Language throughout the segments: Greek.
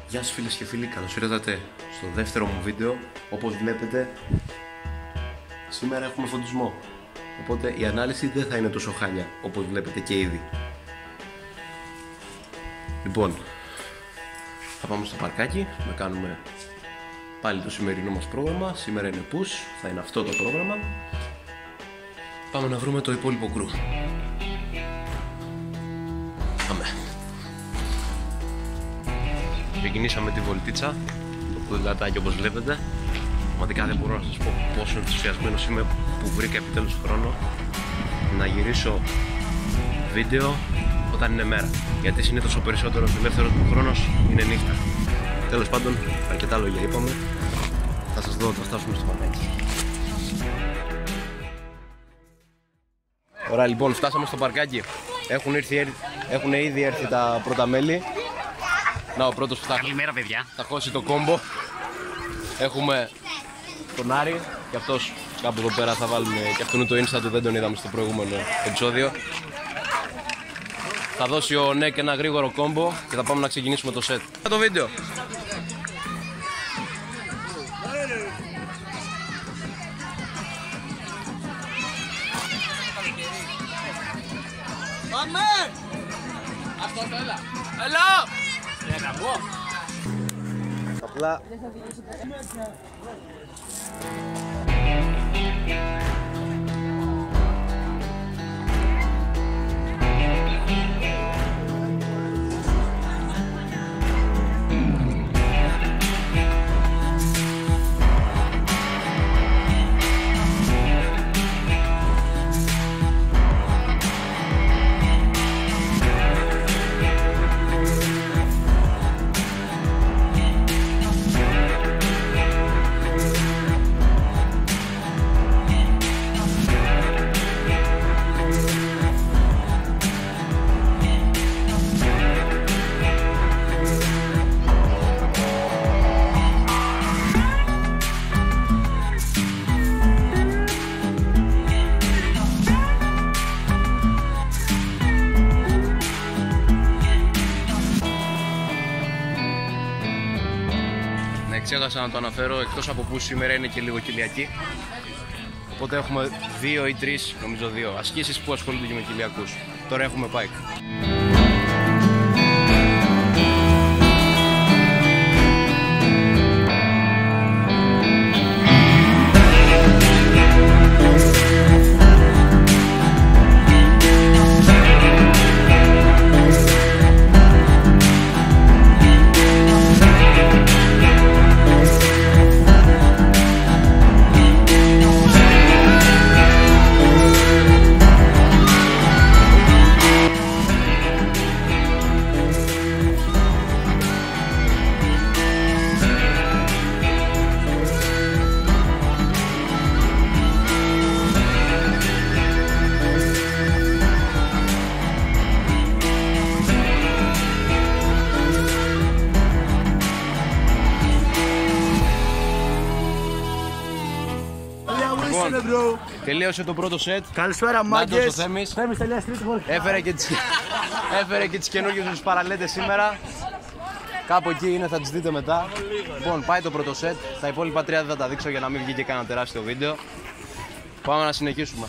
Γεια σας φίλες και φίλοι, καλώς ήρθατε στο δεύτερο μου βίντεο. Όπως βλέπετε, σήμερα έχουμε φωτισμό, οπότε η ανάλυση δεν θα είναι τόσο χάλια, όπως βλέπετε και ήδη. Λοιπόν, θα πάμε στο παρκάκι, να κάνουμε πάλι το σημερινό μας πρόγραμμα. Σήμερα είναι push, θα είναι αυτό το πρόγραμμα. Πάμε να βρούμε το υπόλοιπο κρου. Πάμε. Ξεκινήσαμε τη βολτίτσα, το ποδηλατάκι όπως βλέπετε. Πραγματικά δεν μπορώ να σας πω πόσο ενθουσιασμένος είμαι που βρήκα επιτέλους χρόνο να γυρίσω βίντεο όταν είναι μέρα. Γιατί συνήθως ο περισσότερος ελεύθερος μου χρόνος είναι νύχτα. Τέλος πάντων, αρκετά λόγια είπαμε. Θα σας δω όταν φτάσουμε στο παρκάκι. Ωραία, λοιπόν, φτάσαμε στο παρκάκι. Έχουν ήδη έρθει τα πρώτα μέλη. Να, ο πρώτος που θα χώσει το κόμπο. Έχουμε τον Άρη και αυτός κάπου εδώ πέρα θα βάλουμε, και αυτό είναι το Insta του, δεν τον είδαμε στο προηγούμενο επεισόδιο. Θα δώσει ο Νεκ ένα γρήγορο κόμπο και θα πάμε να ξεκινήσουμε το set. Το βίντεο. Πάμε! Αυτό το έλα. Έλα! Απλά ξέχασα να το αναφέρω, εκτός από που σήμερα είναι και λίγο κοιλιακή. Οπότε έχουμε 2 ή 3, νομίζω 2 ασκήσεις που ασχολούνται και με κοιλιακούς. Τώρα έχουμε bike. Λοιπόν, τελείωσε το πρώτο σετ. Καλησπέρα μάγκες. Ο Θέμης έφερε και τις καινούργιες τους παραλέτες σήμερα. Κάπου εκεί είναι, θα τις δείτε μετά. Λοιπόν, πάει το πρώτο σετ. Τα υπόλοιπα 3 δεν θα τα δείξω για να μην βγει και κανένα τεράστιο βίντεο. Πάμε να συνεχίσουμε.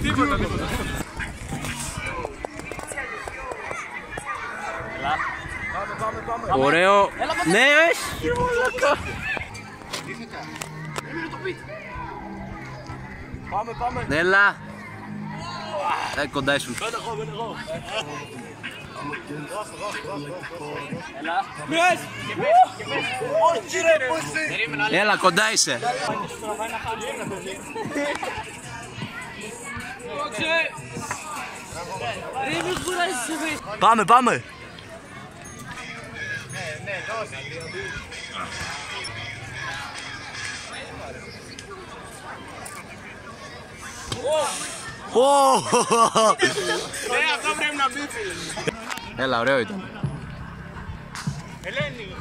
Τίποτα. Πάμε. Ωραίο. Ναι, έχει. Πάμε. Έλα. Κοντά ήσουν. Έλα, κοντά είσαι. Πάμε. Αυτό πρέπει να μπει, φίλε. Έλα, ωραίο ήταν. Ελένη.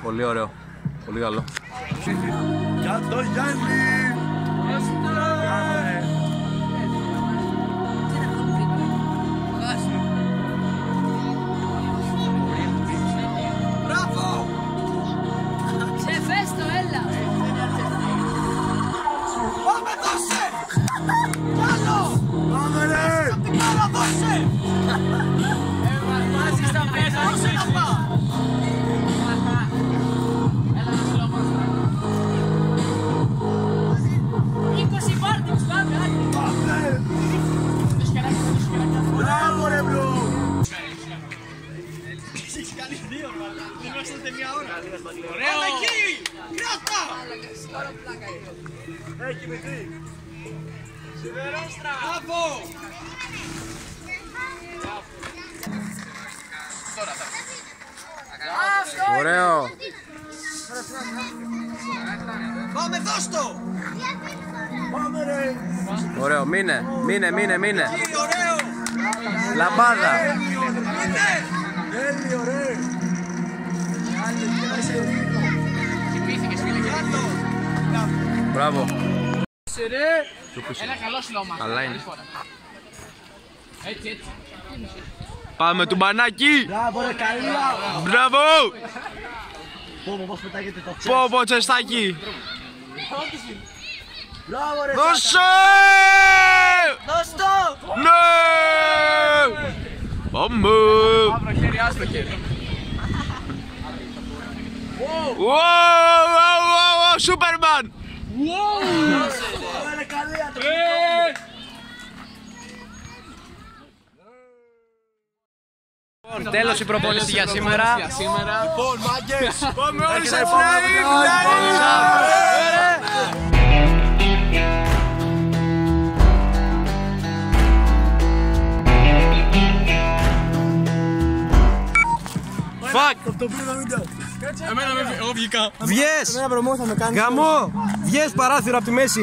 Πολύ ωραίο. Πολύ καλό. Για το Γιάννη. Μπράβο. Ξεφέστο, έλα. Πάμε, δώσε. Καλό. Πάμε, ρε. Καλό, δώσε. Μαζί στα πέσα. Δώσε να πάω. Μπράβο ρε μπρο! Έχεις κάνει δύο, είμαστε μια ώρα. Ωραίο! Αλλά εκεί! Κράτα! Έχει κοιμηθεί! Σιδερόστρα! Μπράβο! Ωραίο. Πάμε, δώσ' το! Πάμε ρε! Ωραίο, μείνε. Εκεί, ωραίο! Λαμπάδα. Τέλειο ρε! Μπράβο. Ένα καλό σλόμα. Καλά είναι. Έτσι. Πάμε του μπανάκι. Μπράβο ρε, καλά! Μπράβο. Πώς πετάγεται το τσες! Πω τσεστάκι. Μπράβο ρε! Δώσε. Δώσ' το! Ναι. Πάμε. Μαύρο χέρι, άσπρο χέρι. Σούπερμαν. Ωραία, καλή ατροπή! Τέλος η προπόνηση για σήμερα. Λοιπόν, μάγκες! Πάμε όλοι σε Fuck. Το πλήρω βίντεο! Εγώ βγήκα. Βγες. Εμένα προμό θα με κάνει. Γαμό. Βγες παράθυρο από τη μέση.